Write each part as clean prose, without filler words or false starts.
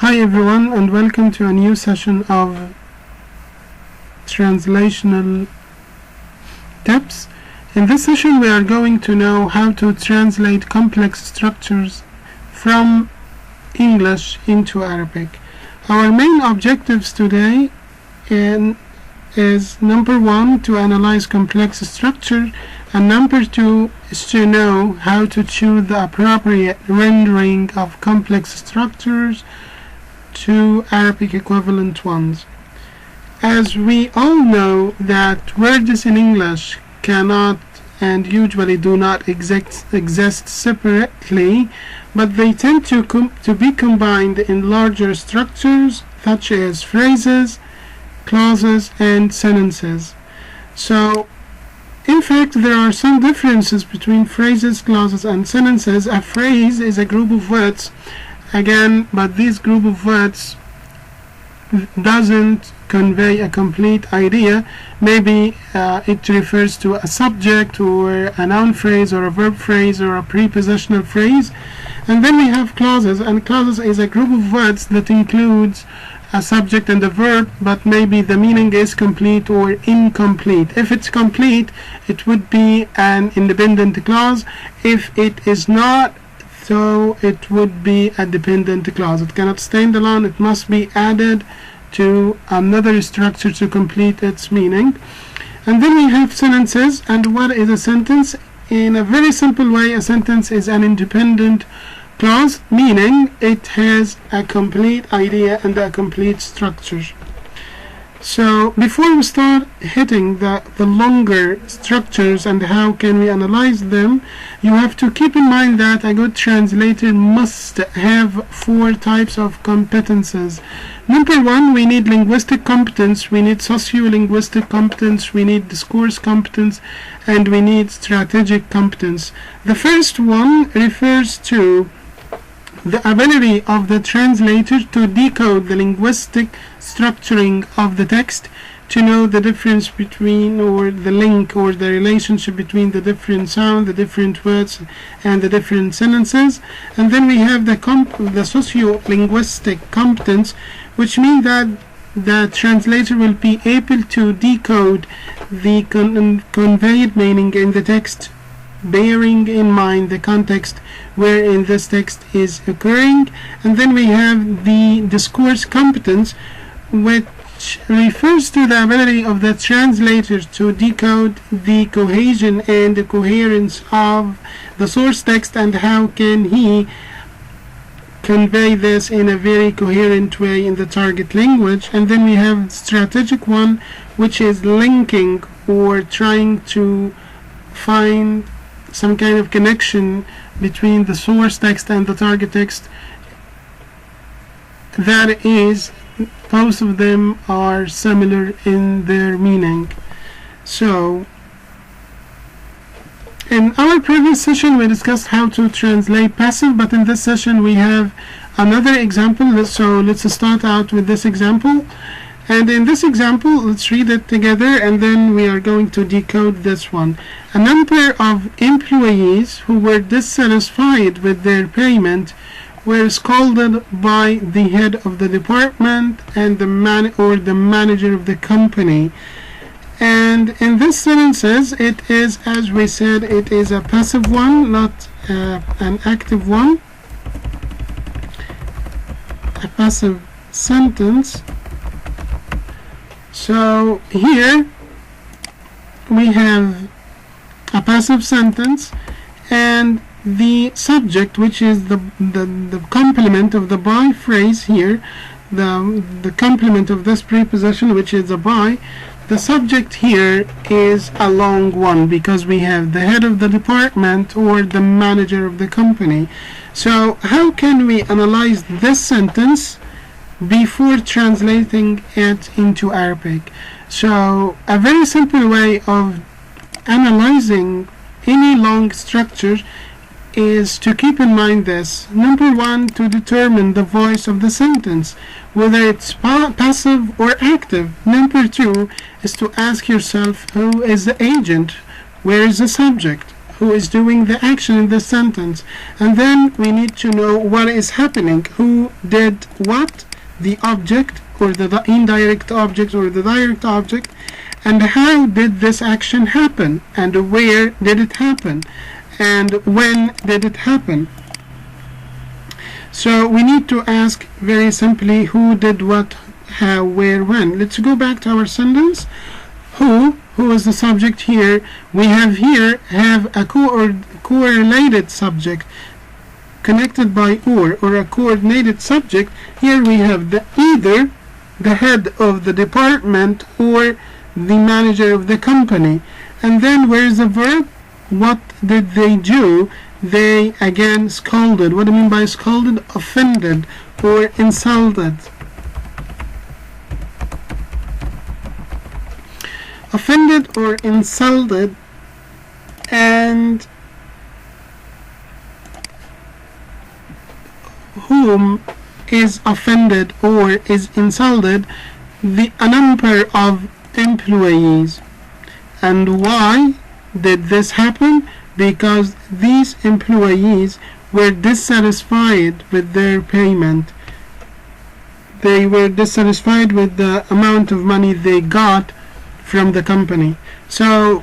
Hi everyone, and welcome to a new session of translational tips. In this session we are going to know how to translate complex structures from English into Arabic. Our main objectives today is number 1, to analyze complex structure, and number 2 is to know how to choose the appropriate rendering of complex structures to Arabic equivalent ones. As we all know that words in English cannot and usually do not exist separately, but they tend to be combined in larger structures such as phrases, clauses, and sentences. So, in fact, there are some differences between phrases, clauses, and sentences. A phrase is a group of words, again, but this group of words doesn't convey a complete idea. Maybe it refers to a subject or a noun phrase or a verb phrase or a prepositional phrase. And then we have clauses, and clauses is a group of words that includes a subject and a verb, but maybe the meaning is complete or incomplete. If it's complete, it would be an independent clause. If it is not, so it would be a dependent clause. It cannot stand alone, it must be added to another structure to complete its meaning. And then we have sentences. And what is a sentence? In a very simple way, a sentence is an independent clause, meaning it has a complete idea and a complete structure. So before we start hitting the longer structures and how can we analyze them, you have to keep in mind that a good translator must have 4 types of competences. Number 1, we need linguistic competence, we need socio-linguistic competence, we need discourse competence, and we need strategic competence. The first one refers to the ability of the translator to decode the linguistic structuring of the text, to know the difference between, or the link or the relationship between the different sounds, the different words, and the different sentences. And then we have the socio-linguistic competence, which means that the translator will be able to decode the conveyed meaning in the text, bearing in mind the context wherein this text is occurring. And then we have the discourse competence, which refers to the ability of the translator to decode the cohesion and the coherence of the source text, and how can he convey this in a very coherent way in the target language. And then we have strategic one, which is linking or trying to find some kind of connection between the source text and the target text. That is, both of them are similar in their meaning. So, in our previous session we discussed how to translate passive, but in this session we have another example. So let's start out with this example. And in this example, let's read it together, and then we are going to decode this one. A number of employees who were dissatisfied with their payment were scolded by the head of the department and the manager of the company. And in this sentences, it is, as we said, it is a passive one, not an active one. A passive sentence. So here we have a passive sentence, and the subject, which is the complement of the by phrase here, the complement of this preposition, which is a by. The subject here is a long one because we have the head of the department or the manager of the company. So how can we analyze this sentence before translating it into Arabic? So a very simple way of analyzing any long structure is to keep in mind this. Number 1, to determine the voice of the sentence, whether it's passive or active. Number 2 is to ask yourself, who is the agent? Where is the subject? who is doing the action in this sentence. And then we need to know what is happening, who did what, the object or the indirect object or the direct object, and how did this action happen, and where did it happen, and when did it happen. So we need to ask very simply who did what, how, where, when. Let's go back to our sentence. Who is the subject here? We have a correlated subject connected by or a coordinated subject. Here we have either the head of the department or the manager of the company. And then where is the verb? What did they do? They again scolded. What do you mean by scolded? Offended or insulted. Offended or insulted. And whom is offended or is insulted? A number of employees. And why did this happen? Because these employees were dissatisfied with their payment. They were dissatisfied with the amount of money they got from the company. So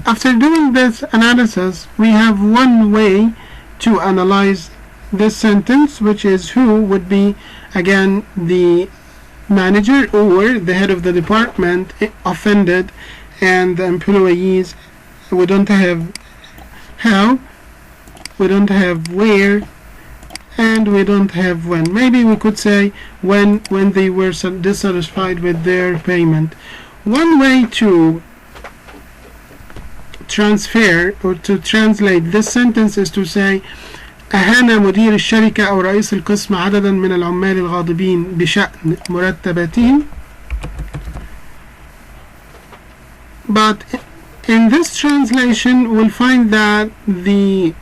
after doing this analysis, we have one way to analyze this sentence, which is who would be again the manager or the head of the department offended, and the employees. We don't have how, we don't have where, and we don't have when. Maybe we could say when they were dissatisfied with their payment. One way to transfer or to translate this sentence is to say أهان مدير الشركة أو رئيس القسم عددا من العمال الغاضبين بشأن مرتباتهم. But in this translation we'll find that the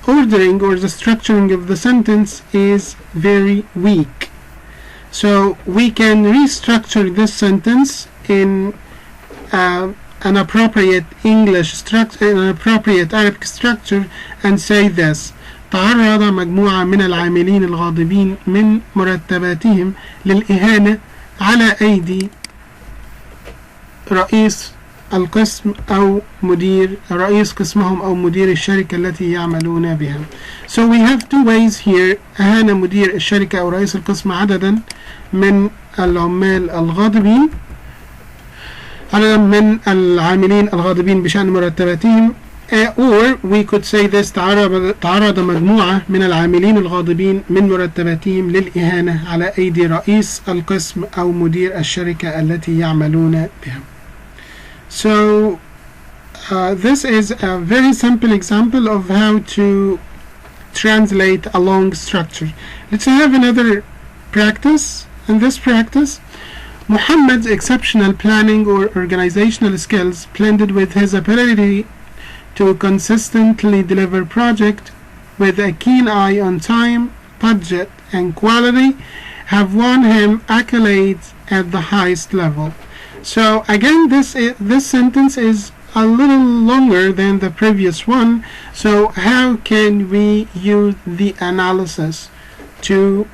ordering or the structuring of the sentence is very weak. So we can restructure this sentence in an appropriate English structure, an appropriate Arabic structure, and say this: تعرض مجموعة من العاملين الغاضبين من مرتباتهم للإهانة على أيدي رئيس القسم أو مدير رئيس قسمهم أو مدير الشركة التي يعملون بها. So we have two ways here. أهان مدير الشركة أو رئيس القسم عددا من العمال الغاضبين، عددا من العاملين الغاضبين بشأن مرتباتهم. Or we could say this: تعرض مجموعة من العاملين الغاضبين من مرتباتهم للإهانة على أيدي رئيس القسم أو مدير الشركة التي يعملون بها. So this is a very simple example of how to translate a long structure. Let's have another practice. In this practice, Muhammad's exceptional planning or organizational skills blended with his ability to consistently deliver project with a keen eye on time, budget, and quality have won him accolades at the highest level. So again, this sentence is a little longer than the previous one. So how can we use the analysis to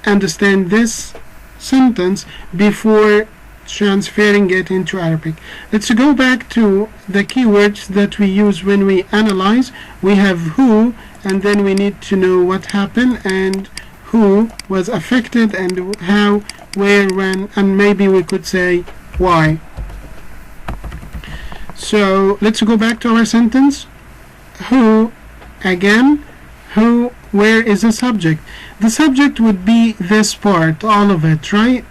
understand this sentence before transferring it into Arabic? Let's go back to the keywords that we use when we analyze. We have who, and then we need to know what happened and who was affected and how, where, when, and maybe we could say why. So let's go back to our sentence. Who, again, who, where is the subject? The subject would be this part, all of it, right?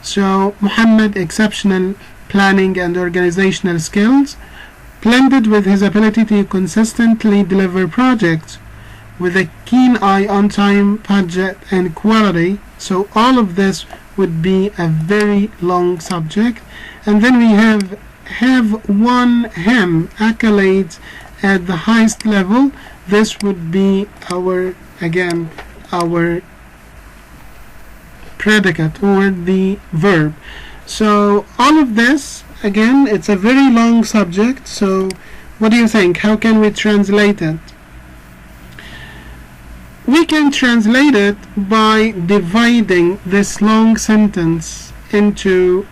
So Muhammad exceptional planning and organizational skills blended with his ability to consistently deliver projects with a keen eye on time, budget, and quality. So all of this would be a very long subject. And then we have won him accolades at the highest level. This would be our predicate or the verb. So all of this, again, it's a very long subject, so What do you think? How can we translate it? We can translate it by dividing this long sentence into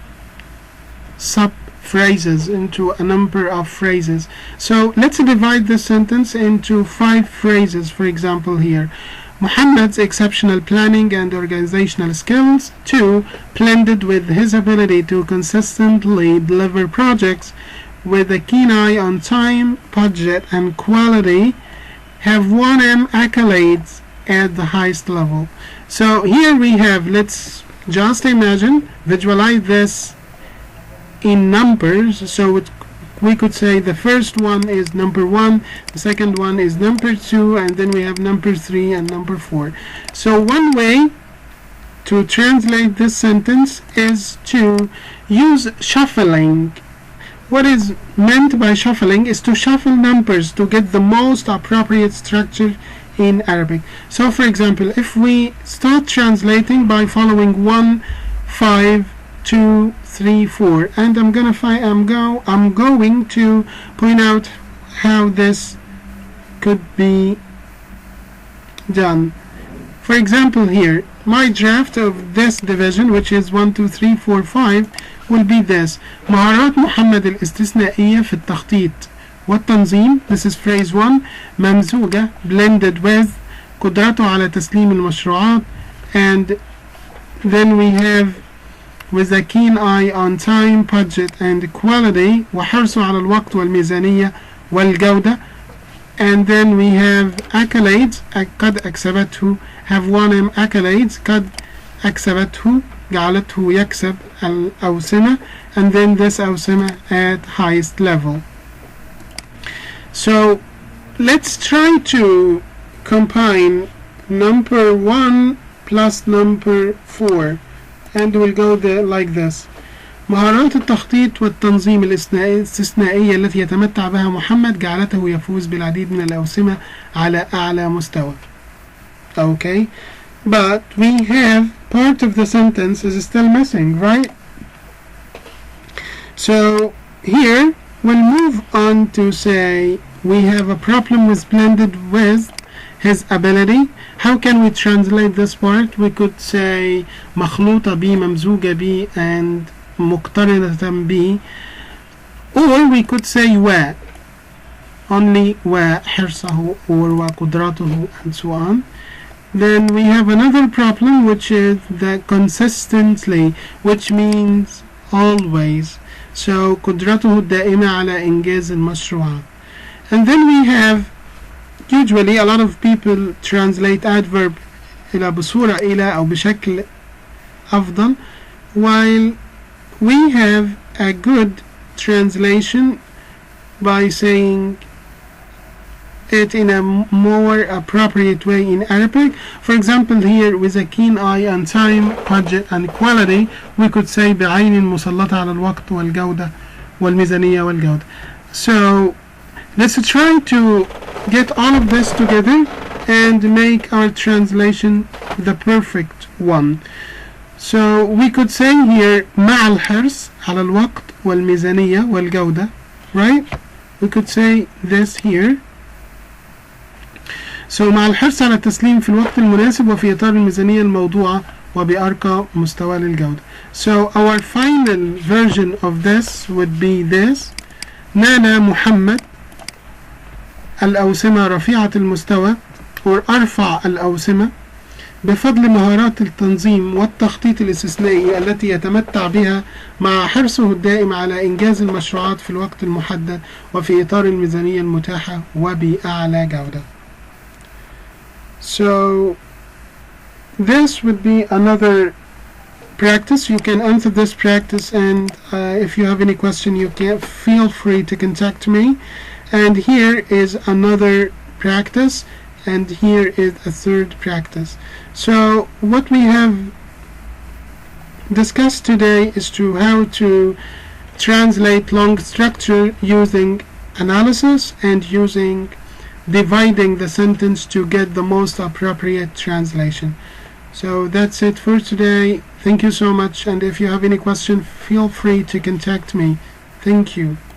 sub-phrases, into a number of phrases. So let's divide this sentence into 5 phrases, for example here. Muhammad's exceptional planning and organizational skills, 2, blended with his ability to consistently deliver projects with a keen eye on time, budget, and quality, have won him accolades at the highest level. So here we have, let's just imagine, visualize this in numbers. So we could say the first one is number 1, the second one is number 2, and then we have number 3 and number 4. So one way to translate this sentence is to use shuffling. What is meant by shuffling is to shuffle numbers to get the most appropriate structure in Arabic. So for example, if we start translating by following 1, 5, 2, 3, 4, and I'm going to point out how this could be done. For example, here my draft of this division, which is 1, 2, 3, 4, 5, will be this: مهارات محمد الاستثنائية في التخطيط والتنظيم. This is phrase 1. ممزوجة, blended with, قدرته على تسليم المشروعات, and then we have with a keen eye on time, budget, and quality, وحرصه على الوقت والميزانية والجودة. And then we have accolades, قد أكسبته, have won him accolades, قد أكسبته, جعلته يكسب الأوسمة, and then this أوسمة at highest level. So let's try to combine number 1 plus number 4, and we'll go there like this. مهارات التخطيط والتنظيم الاستثنائية التي يتمتع بها محمد جعلته يفوز بالعديد من الأوسمة على أعلى مستوى. Okay, but we have part of the sentence is still missing, right? So here we'll move on to say we have a problem with blended with his ability. How can we translate this part? We could say مخلوطة ب, ممزوجة ب, and مقترنة ب, or we could say و, only و, حرصه or وقدرته, and so on. Then we have another problem, which is the consistently, which means always. So قدرته الدائمة على إنجاز المشروعات. And then we have, usually a lot of people translate adverb إلى بصورة إلى أو بشكل أفضل, while we have a good translation by saying it in a more appropriate way in Arabic. For example, here with a keen eye on time, budget, and quality, we could say بعين مسلطة على الوقت والجودة والميزانية والجودة. So let's try to get all of this together and make our translation the perfect one. So we could say here مع الحرص على الوقت والميزانية والجودة, right? We could say this here. So مع الحرص على التسليم في الوقت المناسب وفي إطار الميزانية الموضوعة وبأرقى مستوى للجودة. So our final version of this would be this: نال محمد الأوسمة رفيعة المستوى or أرفع الأوسمة بفضل مهارات التنظيم والتخطيط الاستثنائي التي يتمتع بها مع حرصه الدائم على إنجاز المشروعات في الوقت المحدد وفي إطار الميزانية المتاحة وبأعلى جودة. So this would be another practice. You can answer this practice, and if you have any question, you can feel free to contact me. And here is another practice, and here is a third practice. So what we have discussed today is how to translate long structure using analysis and using dividing the sentence to get the most appropriate translation. So that's it for today. Thank you so much, and if you have any question, feel free to contact me. Thank you.